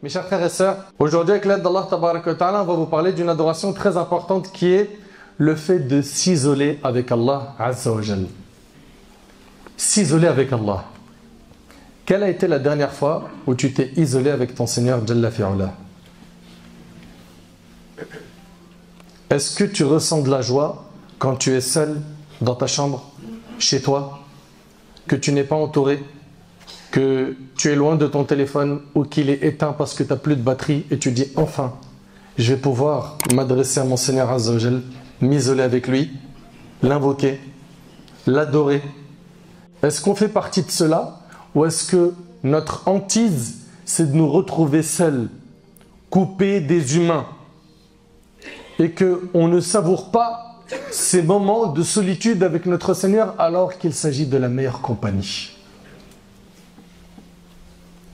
Mes chers frères et sœurs, aujourd'hui avec l'aide d'Allah Tabaraka wa Ta'ala, on va vous parler d'une adoration très importante qui est le fait de s'isoler avec Allah Azza wa Jal. S'isoler avec Allah. Quelle a été la dernière fois où tu t'es isolé avec ton Seigneur Jalla fi'ula? Est-ce que tu ressens de la joie quand tu es seul dans ta chambre, chez toi, que tu n'es pas entouré, que tu es loin de ton téléphone ou qu'il est éteint parce que tu n'as plus de batterie et tu dis enfin, je vais pouvoir m'adresser à mon Seigneur Azza wa Jal, m'isoler avec lui, l'invoquer, l'adorer? Est-ce qu'on fait partie de cela ou est-ce que notre hantise c'est de nous retrouver seuls, coupés des humains et qu'on ne savoure pas ces moments de solitude avec notre Seigneur alors qu'il s'agit de la meilleure compagnie?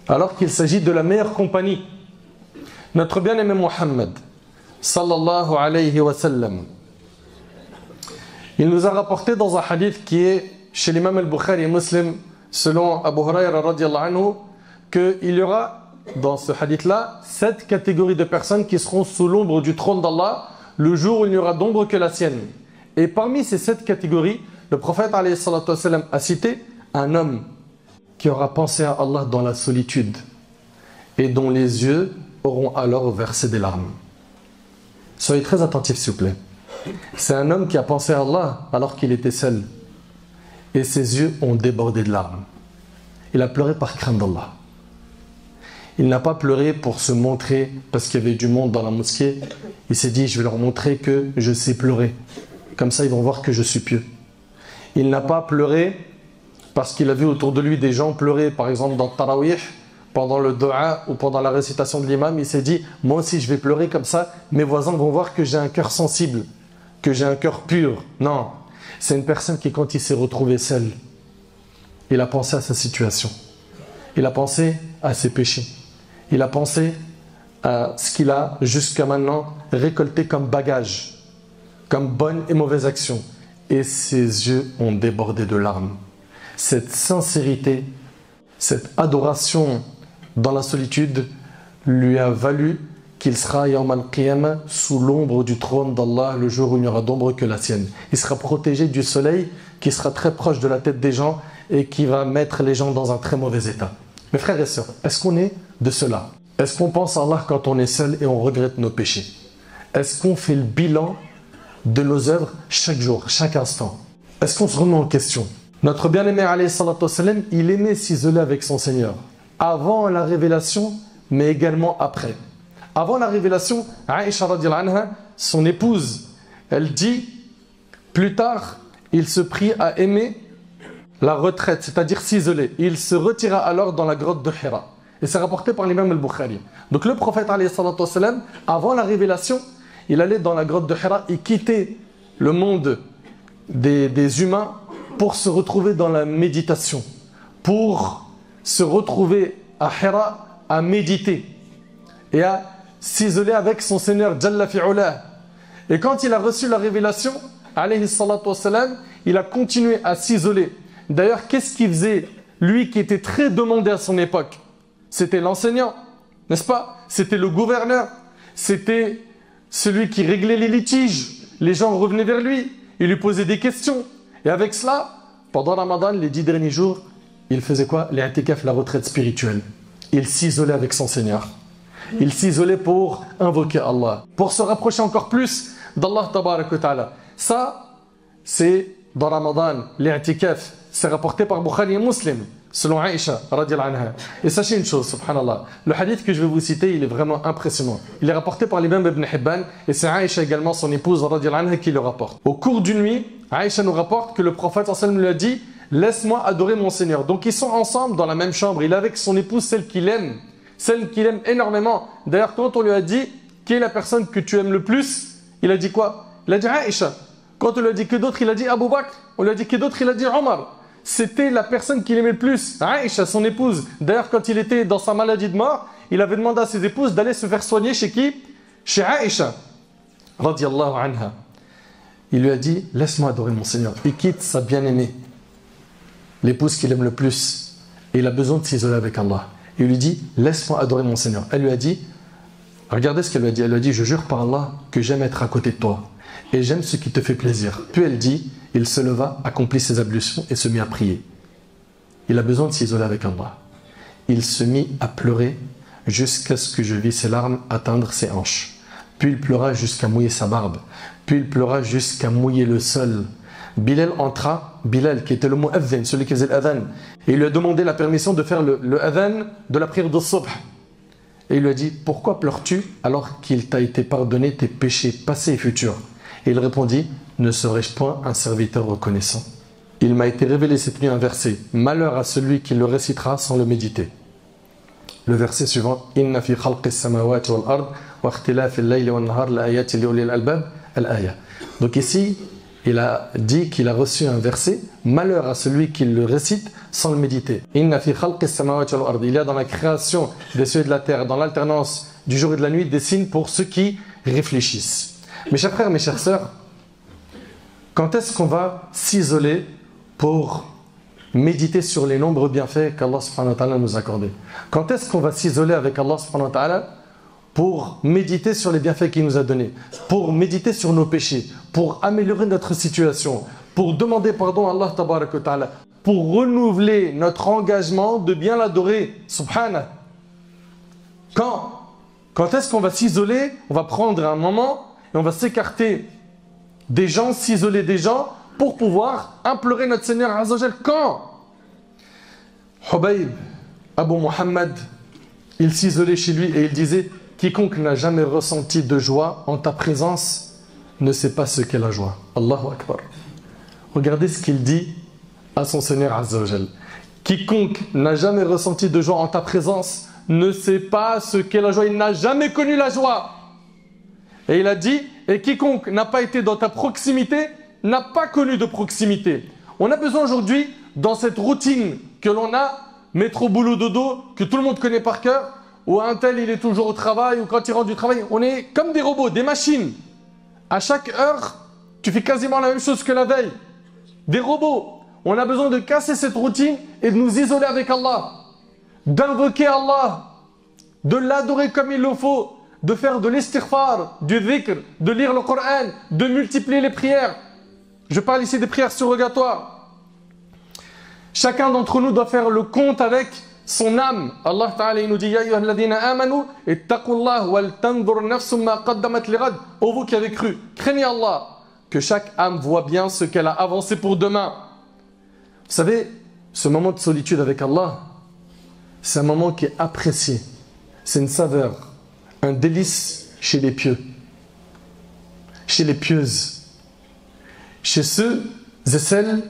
Alors qu'il s'agit de la meilleure compagnie. Notre bien-aimé Muhammad, sallallahu alayhi wa sallam, il nous a rapporté dans un hadith qui est chez l'imam al-Bukhari et Muslim, selon Abu Huraira radiallahu anhu, qu'il y aura dans ce hadith-là 7 catégories de personnes qui seront sous l'ombre du trône d'Allah le jour où il n'y aura d'ombre que la sienne. Et parmi ces 7 catégories, le prophète alayhi salatu wa sallam a cité un homme qui aura pensé à Allah dans la solitude et dont les yeux auront alors versé des larmes. Soyez très attentifs s'il vous plaît. C'est un homme qui a pensé à Allah alors qu'il était seul et ses yeux ont débordé de larmes. Il a pleuré par crainte d'Allah. Il n'a pas pleuré pour se montrer parce qu'il y avait du monde dans la mosquée. Il s'est dit je vais leur montrer que je sais pleurer. Comme ça ils vont voir que je suis pieux. Il n'a pas pleuré parce qu'il a vu autour de lui des gens pleurer, par exemple dans le Tarawih, pendant le Dua ou pendant la récitation de l'imam. Il s'est dit, moi aussi je vais pleurer comme ça, mes voisins vont voir que j'ai un cœur sensible, que j'ai un cœur pur. Non, c'est une personne qui, quand il s'est retrouvé seul, il a pensé à sa situation. Il a pensé à ses péchés. Il a pensé à ce qu'il a jusqu'à maintenant récolté comme bagage, comme bonne et mauvaise action. Et ses yeux ont débordé de larmes. Cette sincérité, cette adoration dans la solitude lui a valu qu'il sera Yawm al-Qiyamah sous l'ombre du trône d'Allah le jour où il n'y aura d'ombre que la sienne. Il sera protégé du soleil qui sera très proche de la tête des gens et qui va mettre les gens dans un très mauvais état. Mes frères et sœurs, est-ce qu'on est de cela? Est-ce qu'on pense à Allah quand on est seul et on regrette nos péchés? Est-ce qu'on fait le bilan de nos œuvres chaque jour, chaque instant? Est-ce qu'on se remet en question? Notre bien-aimé alayhi salatu wa sallam, il aimait s'isoler avec son Seigneur. Avant la révélation, mais également après. Avant la révélation, Aïcha radiallahu anha, son épouse, elle dit, plus tard, il se prit à aimer la retraite, c'est-à-dire s'isoler. Il se retira alors dans la grotte de Hira. Et c'est rapporté par l'imam al-Bukhari. Donc le prophète alayhi salatu wa sallam, avant la révélation, il allait dans la grotte de Hira, il quittait le monde des humains pour se retrouver dans la méditation, pour se retrouver à Hira à méditer et à s'isoler avec son Seigneur Jalla fi'ula. Et quand il a reçu la révélation, alayhi salatu wassalam, il a continué à s'isoler. D'ailleurs, qu'est-ce qu'il faisait? Lui qui était très demandé à son époque, c'était l'enseignant, n'est-ce pas? C'était le gouverneur, c'était celui qui réglait les litiges. Les gens revenaient vers lui, il lui posait des questions. Et avec cela, pendant Ramadan, les 10 derniers jours, il faisait quoi? L'i'tikaf, la retraite spirituelle. Il s'isolait avec son Seigneur. Il s'isolait pour invoquer Allah, pour se rapprocher encore plus d'Allah Tabaraka wa Ta'ala. Ça, c'est dans Ramadan, l'i'tikaf. C'est rapporté par Bukhari et Muslim, selon Aïcha radiallahu anha. Et sachez une chose, subhanallah, le hadith que je vais vous citer, il est vraiment impressionnant. Il est rapporté par l'imam Ibn Hibban, et c'est Aïcha également, son épouse radiallahu anha, qui le rapporte. Au cours d'une nuit, Aïcha nous rapporte que le prophète sallallahu alayhi wa sallam lui a dit, laisse-moi adorer mon Seigneur. Donc ils sont ensemble dans la même chambre. Il est avec son épouse, celle qu'il aime énormément. D'ailleurs, quand on lui a dit, qui est la personne que tu aimes le plus, il a dit quoi? Il a dit Aïcha. Quand on lui a dit que d'autres, il a dit Abu Bakr. On lui a dit que d'autres, il a dit Omar. C'était la personne qu'il aimait le plus, Aïcha, son épouse. D'ailleurs, quand il était dans sa maladie de mort, il avait demandé à ses épouses d'aller se faire soigner chez qui? Chez Aïcha, radiallahu anha. Il lui a dit, laisse-moi adorer mon Seigneur. Il quitte sa bien-aimée, l'épouse qu'il aime le plus. Et il a besoin de s'isoler avec Allah. et lui dit laisse-moi adorer mon Seigneur. Elle lui a dit, regardez ce qu'elle lui a dit. Elle lui a dit je jure par Allah que j'aime être à côté de toi et j'aime ce qui te fait plaisir. Puis elle dit, il se leva, accomplit ses ablutions et se mit à prier. Il a besoin de s'isoler avec Allah. Il se mit à pleurer jusqu'à ce que je vis ses larmes atteindre ses hanches. Puis il pleura jusqu'à mouiller sa barbe. Puis il pleura jusqu'à mouiller le sol. Bilal entra, Bilal qui était le mu'adhin, celui qui faisait l'adhan, et il lui a demandé la permission de faire le adhan de la prière de subh. Et il lui a dit, pourquoi pleures-tu alors qu'il t'a été pardonné tes péchés passés et futurs? Et il répondit, ne serais-je point un serviteur reconnaissant? Il m'a été révélé cette nuit un verset, malheur à celui qui le récitera sans le méditer. Le verset suivant, Inna fi khalqis samawati wal ard wa ikhtilafil layli wan nahar la ayatin li ulil albab al-aya. Donc ici, il a dit qu'il a reçu un verset, malheur à celui qui le récite sans le méditer. Inna fi khalqis samawati wal ard. Il y a dans la création des cieux et de la terre, dans l'alternance du jour et de la nuit, des signes pour ceux qui réfléchissent. Mes chers frères, mes chères sœurs, quand est-ce qu'on va s'isoler pour méditer sur les nombreux bienfaits qu'Allah subhanahu wa ta'ala nous a accordés? Quand est-ce qu'on va s'isoler avec Allah subhanahu wa ta'ala pour méditer sur les bienfaits qu'il nous a donnés, pour méditer sur nos péchés, pour améliorer notre situation, pour demander pardon à Allah tabarak wa ta'ala, pour renouveler notre engagement de bien l'adorer, subhanahu? Quand est-ce qu'on va s'isoler? On va prendre un moment et on va s'écarter des gens, s'isoler des gens pour pouvoir implorer notre Seigneur Azza wa Jal. Quand? Hubayb, Abu Muhammad, il s'isolait chez lui et il disait, quiconque n'a jamais ressenti de joie en ta présence ne sait pas ce qu'est la joie. Allahu Akbar. Regardez ce qu'il dit à son Seigneur Azza wa Jal. Quiconque n'a jamais ressenti de joie en ta présence ne sait pas ce qu'est la joie. Il n'a jamais connu la joie. Et il a dit, et quiconque n'a pas été dans ta proximité n'a pas connu de proximité. On a besoin aujourd'hui, dans cette routine que l'on a, métro, boulot, dodo, que tout le monde connaît par cœur, où un tel il est toujours au travail, ou quand il rentre du travail, on est comme des robots, des machines. À chaque heure, tu fais quasiment la même chose que la veille. Des robots. On a besoin de casser cette routine et de nous isoler avec Allah. D'invoquer Allah, de l'adorer comme il le faut, de faire de l'istighfar, du dhikr, de lire le Coran, de multiplier les prières. Je parle ici des prières surrogatoires. Chacun d'entre nous doit faire le compte avec son âme. Allah Ta'ala il nous dit, Ya ayyuhalladhina amanu, ittaqullah wal tanzur nafsum ma qaddamat lighad. Ô vous qui avez cru, craignez Allah, que chaque âme voit bien ce qu'elle a avancé pour demain. Vous savez, ce moment de solitude avec Allah, c'est un moment qui est apprécié. C'est une saveur, un délice chez les pieux, chez les pieuses, chez ceux et celles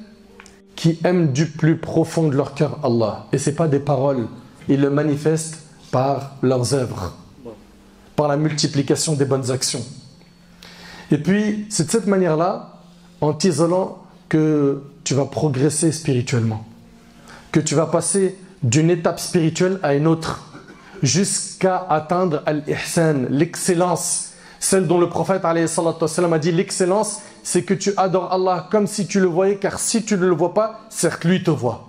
qui aiment du plus profond de leur cœur Allah. Et ce n'est pas des paroles, ils le manifestent par leurs œuvres, par la multiplication des bonnes actions. Et puis, c'est de cette manière-là, en t'isolant, que tu vas progresser spirituellement, que tu vas passer d'une étape spirituelle à une autre, jusqu'à atteindre al-ihsan, l'excellence, celle dont le prophète alayhi salatu wassalam a dit l'excellence, c'est que tu adores Allah comme si tu le voyais, car si tu ne le vois pas, certes lui te voit.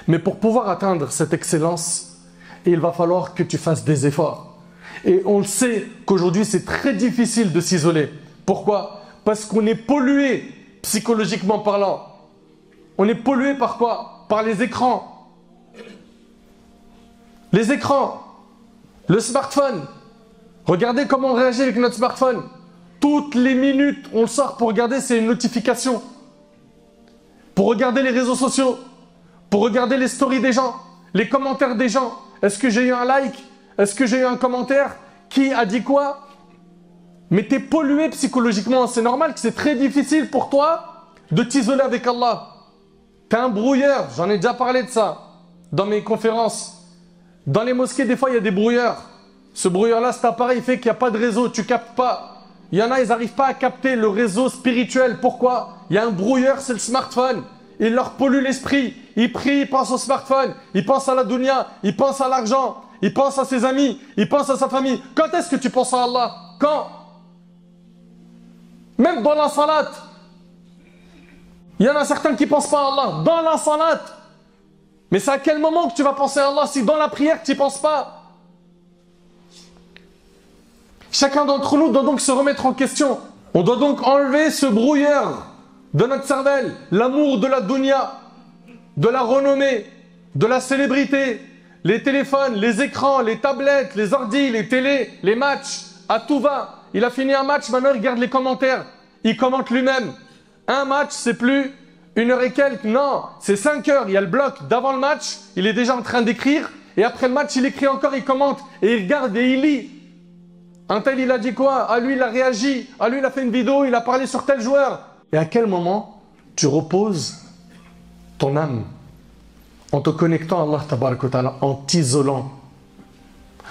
Mais pour pouvoir atteindre cette excellence, il va falloir que tu fasses des efforts. Et on le sait qu'aujourd'hui c'est très difficile de s'isoler. Pourquoi? Parce qu'on est pollué psychologiquement parlant. On est pollué par quoi? Par les écrans. Les écrans. Le smartphone. Regardez comment on réagit avec notre smartphone. Toutes les minutes, on le sort pour regarder, c'est une notification. Pour regarder les réseaux sociaux. Pour regarder les stories des gens. Les commentaires des gens. Est-ce que j'ai eu un like? Est-ce que j'ai eu un commentaire? Qui a dit quoi? Mais tu es pollué psychologiquement. C'est normal que c'est très difficile pour toi de t'isoler avec Allah. Tu es un brouilleur. J'en ai déjà parlé de ça dans mes conférences. Dans les mosquées, des fois, il y a des brouilleurs. Ce brouilleur-là, cet appareil fait qu'il n'y a pas de réseau. Tu ne captes pas. Il y en a, ils n'arrivent pas à capter le réseau spirituel. Pourquoi? Il y a un brouilleur, c'est le smartphone. Il leur pollue l'esprit. Ils prient, ils pensent au smartphone. Ils pensent à la dunya. Ils pensent à l'argent. Ils pensent à ses amis. Ils pensent à sa famille. Quand est-ce que tu penses à Allah? Quand? Même dans la salate. Il y en a certains qui ne pensent pas à Allah. Dans la salate. Mais c'est à quel moment que tu vas penser à Allah si dans la prière tu n'y penses pas? Chacun d'entre nous doit donc se remettre en question. On doit donc enlever ce brouilleur de notre cervelle, l'amour de la dunya, de la renommée, de la célébrité, les téléphones, les écrans, les tablettes, les ordis, les télés, les matchs, à tout va. Il a fini un match, maintenant il regarde les commentaires. Il commente lui-même. Un match, c'est plus 1 heure et quelques, non, c'est 5 heures. Il y a le bloc d'avant le match, il est déjà en train d'écrire, et après le match, il écrit encore, il commente, et il regarde et il lit. Un tel, il a dit quoi? Ah, lui, il a réagi. Ah, lui, il a fait une vidéo, il a parlé sur tel joueur. Et à quel moment tu reposes ton âme en te connectant à Allah tabaraka wa ta'ala, en t'isolant?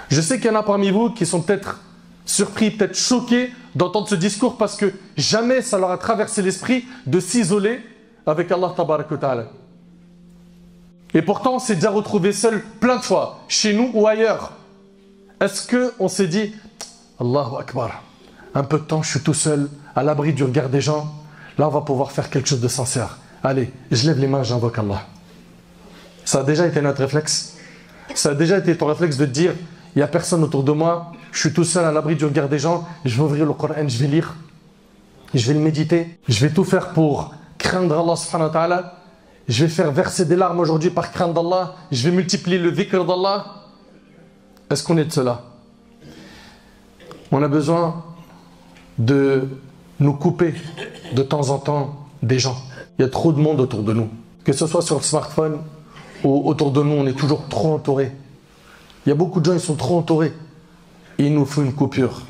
Je sais qu'il y en a parmi vous qui sont peut-être surpris, peut-être choqués d'entendre ce discours parce que jamais ça leur a traversé l'esprit de s'isoler avec Allah tabaraka wa ta'ala. Et pourtant, on s'est déjà retrouvé seul plein de fois, chez nous ou ailleurs. Est-ce qu'on s'est dit, Allahu Akbar, un peu de temps, je suis tout seul, à l'abri du regard des gens, là on va pouvoir faire quelque chose de sincère. Allez, je lève les mains, j'invoque Allah. Ça a déjà été notre réflexe. Ça a déjà été ton réflexe de te dire, il n'y a personne autour de moi, je suis tout seul à l'abri du regard des gens, je vais ouvrir le Coran, je vais lire, je vais le méditer, je vais tout faire pour craindre Allah subhanahu wa ta'ala, je vais faire verser des larmes aujourd'hui par crainte d'Allah, je vais multiplier le dhikr d'Allah. Est-ce qu'on est de cela? On a besoin de nous couper de temps en temps des gens. Il y a trop de monde autour de nous. Que ce soit sur le smartphone ou autour de nous, on est toujours trop entouré. Il y a beaucoup de gens, ils sont trop entourés. Et il nous faut une coupure.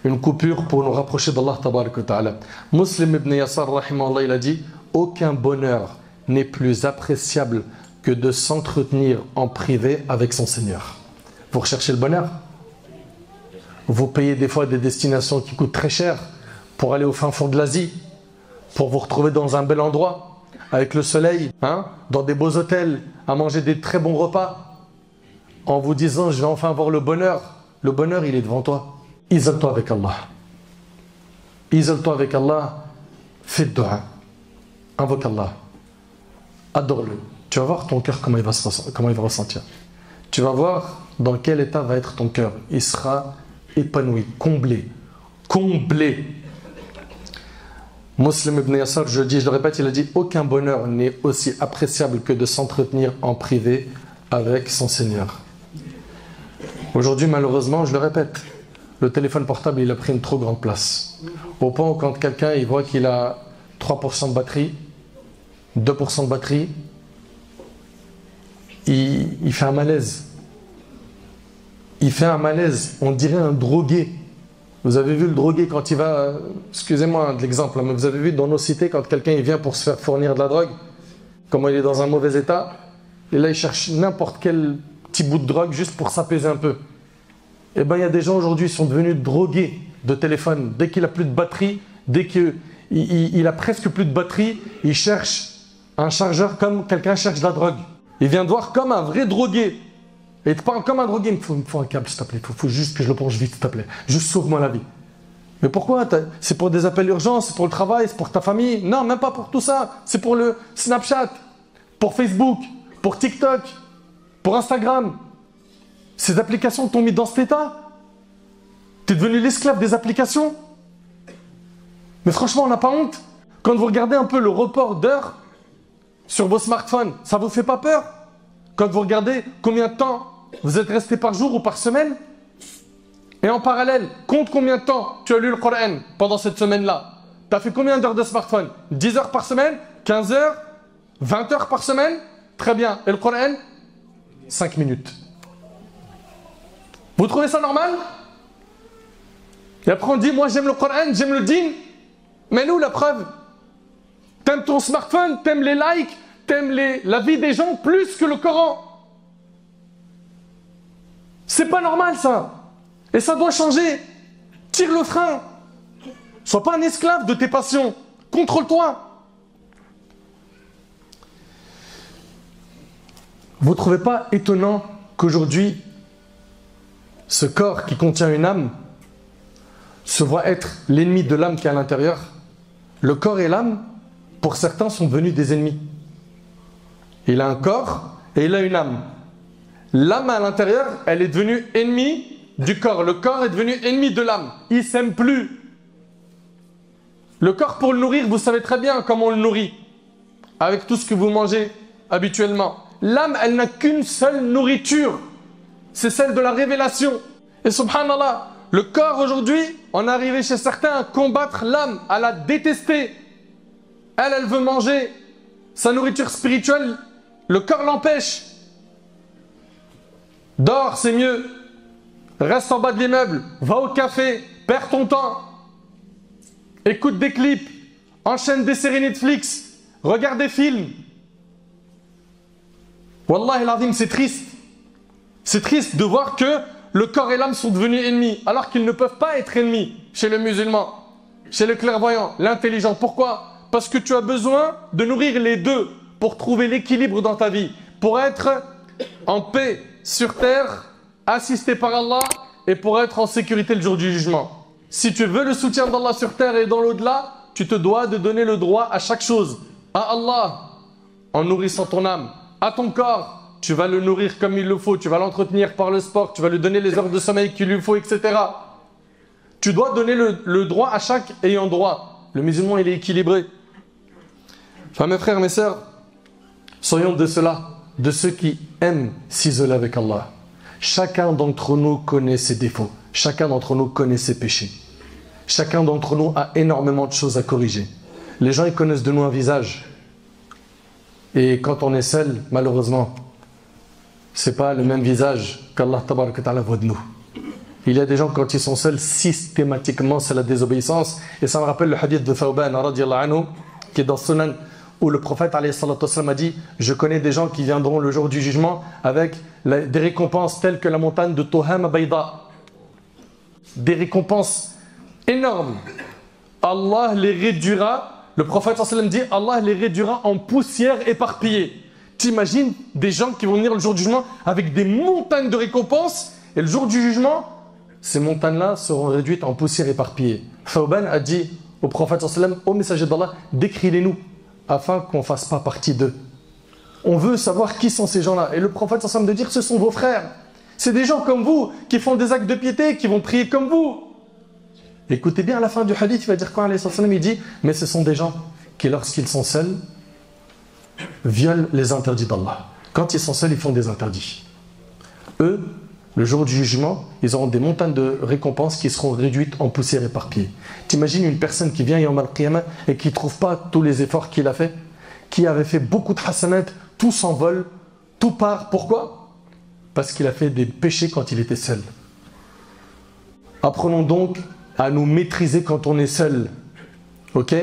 Une coupure pour nous rapprocher d'Allah tabaraka wa ta'ala. Muslim ibn Yasar, rahimahullah, il a dit, aucun bonheur n'est plus appréciable que de s'entretenir en privé avec son Seigneur. Vous recherchez le bonheur? Vous payez des fois des destinations qui coûtent très cher pour aller au fin fond de l'Asie, pour vous retrouver dans un bel endroit, avec le soleil, dans des beaux hôtels, à manger des très bons repas, en vous disant, je vais enfin avoir le bonheur. Le bonheur, il est devant toi. Isole-toi avec Allah. Isole-toi avec Allah. Fais le dua. Invoque Allah. Adore-le. Tu vas voir ton cœur comment il va ressentir. Tu vas voir dans quel état va être ton cœur. Il sera épanoui, comblé. Comblé. Muslim ibn Yasar, je le répète, il a dit, aucun bonheur n'est aussi appréciable que de s'entretenir en privé avec son Seigneur. Aujourd'hui, malheureusement, je le répète, le téléphone portable, il a pris une trop grande place. Au point où quand quelqu'un il voit qu'il a 3% de batterie, 2% de batterie, il fait un malaise. Il fait un malaise, on dirait un drogué. Vous avez vu le drogué quand il va, excusez-moi de l'exemple, mais vous avez vu dans nos cités quand quelqu'un il vient pour se faire fournir de la drogue, comment il est dans un mauvais état, et là il cherche n'importe quel petit bout de drogue juste pour s'apaiser un peu. Et bien il y a des gens aujourd'hui qui sont devenus drogués de téléphone. Dès qu'il a plus de batterie, dès qu'il a presque plus de batterie, il cherche un chargeur comme quelqu'un cherche de la drogue. Il vient de voir comme un vrai drogué. Et il te parle comme un drogué, il me faut un câble s'il te plaît, il faut juste que je le branche vite s'il te plaît. Juste sauve-moi la vie. Mais pourquoi? C'est pour des appels urgents, c'est pour le travail, c'est pour ta famille? Non, même pas pour tout ça. C'est pour le Snapchat, pour Facebook, pour TikTok, pour Instagram. Ces applications t'ont mis dans cet état? Tu es devenu l'esclave des applications? Mais franchement, on n'a pas honte? Quand vous regardez un peu le report d'heures sur vos smartphones, ça vous fait pas peur? Quand vous regardez combien de temps vous êtes resté par jour ou par semaine? Et en parallèle, compte combien de temps tu as lu le Coran pendant cette semaine-là. Tu as fait combien d'heures de smartphone? 10 heures par semaine? 15 heures? 20 heures par semaine? Très bien. Et le Coran? 5 minutes. Vous trouvez ça normal? Et après on dit, moi j'aime le Coran, j'aime le dîn. Mais nous, la preuve? T'aimes ton smartphone, t'aimes les likes, t'aimes la vie des gens plus que le Coran. C'est pas normal ça. Et ça doit changer. Tire le frein. Sois pas un esclave de tes passions. Contrôle-toi. Vous ne trouvez pas étonnant qu'aujourd'hui, ce corps qui contient une âme se voit être l'ennemi de l'âme qui est à l'intérieur? Le corps et l'âme, pour certains, sont devenus des ennemis. Il a un corps et il a une âme. L'âme à l'intérieur, elle est devenue ennemie du corps. Le corps est devenu ennemi de l'âme. Il ne s'aime plus. Le corps, pour le nourrir, vous savez très bien comment on le nourrit. Avec tout ce que vous mangez habituellement. L'âme, elle n'a qu'une seule nourriture. C'est celle de la révélation. Et subhanallah, le corps aujourd'hui, on est arrivé chez certains à combattre l'âme, à la détester. Elle veut manger sa nourriture spirituelle. Le corps l'empêche. Dors, c'est mieux. Reste en bas de l'immeuble. Va au café. Perds ton temps. Écoute des clips. Enchaîne des séries Netflix. Regarde des films. Wallahi l'azim, c'est triste. C'est triste de voir que le corps et l'âme sont devenus ennemis, alors qu'ils ne peuvent pas être ennemis chez le musulman, chez le clairvoyant, l'intelligent. Pourquoi? Parce que tu as besoin de nourrir les deux pour trouver l'équilibre dans ta vie, pour être en paix sur terre, assisté par Allah et pour être en sécurité le jour du jugement. Si tu veux le soutien d'Allah sur terre et dans l'au-delà, tu te dois de donner le droit à chaque chose. À Allah, en nourrissant ton âme. À ton corps, tu vas le nourrir comme il le faut, tu vas l'entretenir par le sport, tu vas lui donner les heures de sommeil qu'il lui faut, etc. Tu dois donner le droit à chaque ayant droit. Le musulman, il est équilibré. Enfin, mes frères, mes sœurs, soyons de ceux-là, de ceux qui aiment s'isoler avec Allah. Chacun d'entre nous connaît ses défauts. Chacun d'entre nous connaît ses péchés. Chacun d'entre nous a énormément de choses à corriger. Les gens, ils connaissent de nous un visage. Et quand on est seul, malheureusement, c'est pas le même visage qu'Allah Tabaraka wa Ta'ala voit de nous. Il y a des gens, quand ils sont seuls, systématiquement, c'est la désobéissance. Et ça me rappelle le hadith de Thawban, radiallahu anhu, qui est dans Sunan, où le prophète alayhi salatu wassalam, a dit: je connais des gens qui viendront le jour du jugement avec des récompenses telles que la montagne de Tohama Bayda. Des récompenses énormes. Allah les réduira, le prophète sallallahu alayhi wa sallam dit, Allah les réduira en poussière éparpillée. T'imagines des gens qui vont venir le jour du jugement avec des montagnes de récompenses, et le jour du jugement, ces montagnes-là seront réduites en poussière éparpillée. Thawban a dit au prophète sallallahu alayhi wa sallam: ô messager d'Allah, décris-les-nous afin qu'on ne fasse pas partie d'eux. On veut savoir qui sont ces gens-là. Et le prophète sallallahu alayhi wa sallam de dire: ce sont vos frères. C'est des gens comme vous qui font des actes de piété, qui vont prier comme vous. Écoutez bien, à la fin du hadith, il va dire quoi, alayhi sallam? Il dit: mais ce sont des gens qui, lorsqu'ils sont seuls, violent les interdits d'Allah. Quand ils sont seuls, ils font des interdits. Eux, le jour du jugement, ils auront des montagnes de récompenses qui seront réduites en poussière éparpillée. T'imagines une personne qui vient Yawm al-Qiyamah et qui ne trouve pas tous les efforts qu'il a fait, qui avait fait beaucoup de hasanat, tout s'envole, tout part. Pourquoi? Parce qu'il a fait des péchés quand il était seul. Apprenons donc à nous maîtriser quand on est seul. Ok?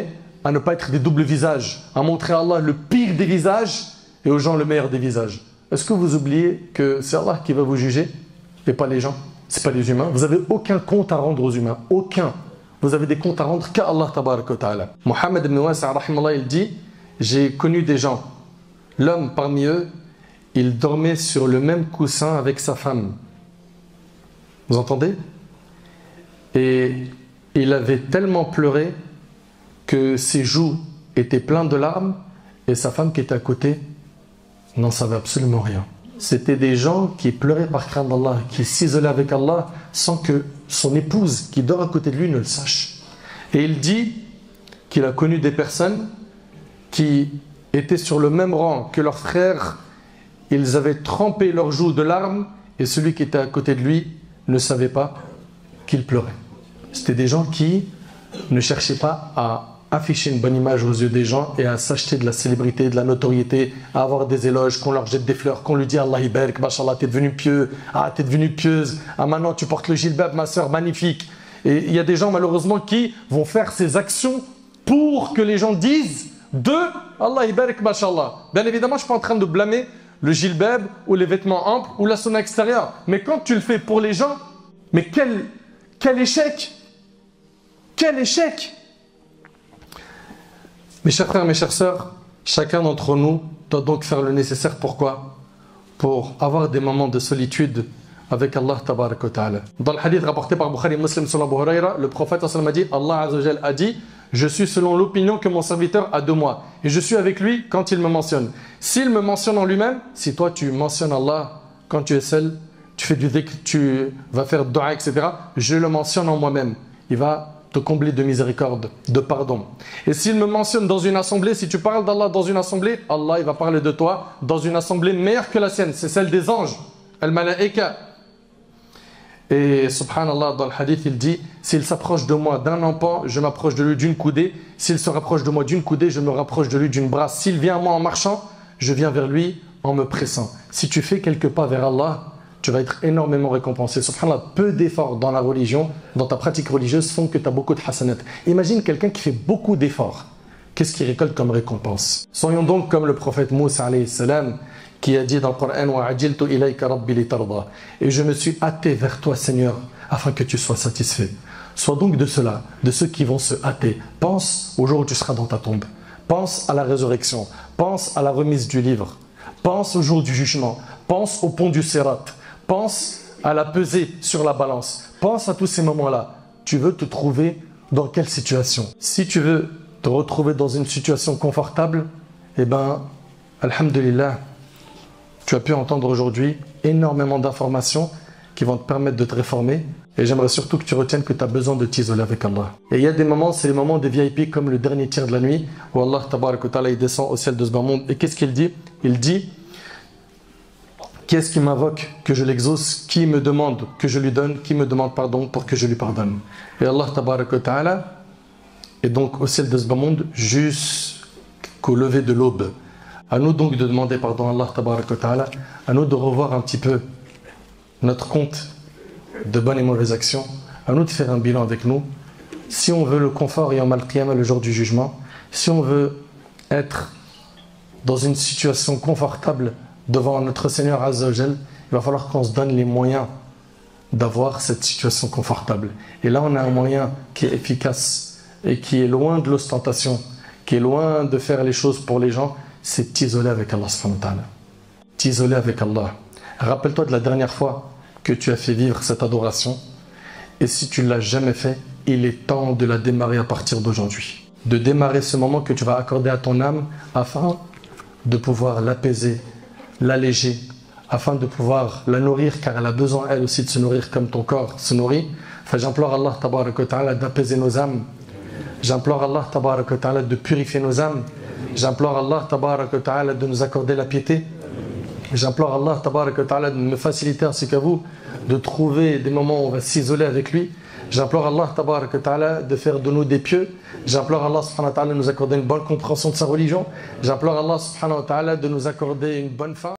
À ne pas être des doubles visages, à montrer à Allah le pire des visages et aux gens le meilleur des visages. Est-ce que vous oubliez que c'est Allah qui va vous juger et pas les gens? C'est pas les humains. Vous n'avez aucun compte à rendre aux humains. Aucun. Vous avez des comptes à rendre qu'à Allah tabaraka wa ta'ala. Mohammed ibn Wasi' rahimallah, il dit: j'ai connu des gens, l'homme parmi eux, il dormait sur le même coussin avec sa femme. Vous entendez? Et il avait tellement pleuré que ses joues étaient pleines de larmes et sa femme qui était à côté n'en savait absolument rien. C'était des gens qui pleuraient par crainte d'Allah, qui s'isolaient avec Allah sans que son épouse qui dort à côté de lui ne le sache. Et il dit qu'il a connu des personnes qui étaient sur le même rang que leurs frères. Ils avaient trempé leurs joues de larmes et celui qui était à côté de lui ne savait pas qu'il pleurait. C'était des gens qui ne cherchaient pas à afficher une bonne image aux yeux des gens et à s'acheter de la célébrité, de la notoriété, à avoir des éloges, qu'on leur jette des fleurs, qu'on lui dit Allah ibarak, mashallah, t'es devenu pieux, ah t'es devenu pieuse, ah maintenant tu portes le jilbab, ma soeur, magnifique. Et il y a des gens malheureusement qui vont faire ces actions pour que les gens disent de Allah ibarak, mashallah. Bien évidemment, je ne suis pas en train de blâmer le jilbab ou les vêtements amples ou la sunna extérieure, mais quand tu le fais pour les gens, mais quel échec! Quel échec! Mes chers frères, mes chères sœurs, chacun d'entre nous doit donc faire le nécessaire. Pourquoi? Pour avoir des moments de solitude avec Allah tabaraka wa ta'ala. Dans le hadith rapporté par Bukhari Muslim sur Abu Huraira, le prophète a dit, Allah Azza wa Jal a dit: Je suis selon l'opinion que mon serviteur a de moi. Et je suis avec lui quand il me mentionne. S'il me mentionne en lui-même, si toi tu mentionnes Allah quand tu es seul, tu fais du dhikr, tu vas faire dua, etc. Je le mentionne en moi-même. Il va te combler de miséricorde, de pardon. Et s'il me mentionne dans une assemblée, si tu parles d'Allah dans une assemblée, Allah il va parler de toi dans une assemblée meilleure que la sienne. C'est celle des anges. Al-Malaika. Et subhanallah, dans le hadith, il dit, s'il s'approche de moi d'un empan, je m'approche de lui d'une coudée. S'il se rapproche de moi d'une coudée, je me rapproche de lui d'une brasse. S'il vient à moi en marchant, je viens vers lui en me pressant. Si tu fais quelques pas vers Allah, tu vas être énormément récompensé. Subhanallah, peu d'efforts dans la religion, dans ta pratique religieuse, font que tu as beaucoup de hasanat. Imagine quelqu'un qui fait beaucoup d'efforts. Qu'est-ce qu'il récolte comme récompense? Soyons donc comme le prophète Moussa alayhi salam, qui a dit dans le Coran « Wa'ajiltu ilayka rabbi litarda » et je me suis hâté vers toi Seigneur afin que tu sois satisfait. Sois donc de ceux-là, de ceux qui vont se hâter. Pense au jour où tu seras dans ta tombe. Pense à la résurrection. Pense à la remise du livre. Pense au jour du jugement. Pense au pont du Sirat. Pense à la pesée sur la balance. Pense à tous ces moments-là. Tu veux te trouver dans quelle situation? Si tu veux te retrouver dans une situation confortable, eh bien, alhamdulillah, tu as pu entendre aujourd'hui énormément d'informations qui vont te permettre de te réformer. Et j'aimerais surtout que tu retiennes que tu as besoin de t'isoler avec Allah. Et il y a des moments, c'est les moments des VIP comme le dernier tiers de la nuit, où Allah tabarak wa ta'ala, il descend au ciel de ce bas monde. Et qu'est-ce qu'il dit? Il dit, qui est-ce qui m'invoque que je l'exauce? Qui me demande que je lui donne? Qui me demande pardon pour que je lui pardonne? Et Allah tabarak wa ta'ala est donc au ciel de ce bas monde jusqu'au lever de l'aube. À nous donc de demander pardon à Allah tabarak wa ta'ala, à nous de revoir un petit peu notre compte de bonnes et mauvaises actions, à nous de faire un bilan avec nous. Si on veut le confort et en al-qiyamah le jour du jugement, si on veut être dans une situation confortable devant notre Seigneur Azza wa Jal, il va falloir qu'on se donne les moyens d'avoir cette situation confortable. Et là on a un moyen qui est efficace et qui est loin de l'ostentation, qui est loin de faire les choses pour les gens, c'est t'isoler avec Allah subhanahu wa ta'ala. T'isoler avec Allah. Rappelle-toi de la dernière fois que tu as fait vivre cette adoration. Et si tu ne l'as jamais fait, il est temps de la démarrer à partir d'aujourd'hui. De démarrer ce moment que tu vas accorder à ton âme afin de pouvoir l'apaiser, l'alléger, afin de pouvoir la nourrir, car elle a besoin elle aussi de se nourrir comme ton corps se nourrit. Enfin, j'implore Allah tabarak wa ta'ala d'apaiser nos âmes. J'implore Allah tabarak wa ta'ala de purifier nos âmes. J'implore Allah tabarak wa ta'ala de nous accorder la piété. J'implore Allah tabarak wa ta'ala de me faciliter ainsi qu'à vous de trouver des moments où on va s'isoler avec lui. J'implore Allah tabarak wa ta'ala de faire de nous des pieux. J'implore Allah subhanahu wa ta'ala de nous accorder une bonne compréhension de sa religion. J'implore Allah subhanahu wa ta'ala de nous accorder une bonne fin.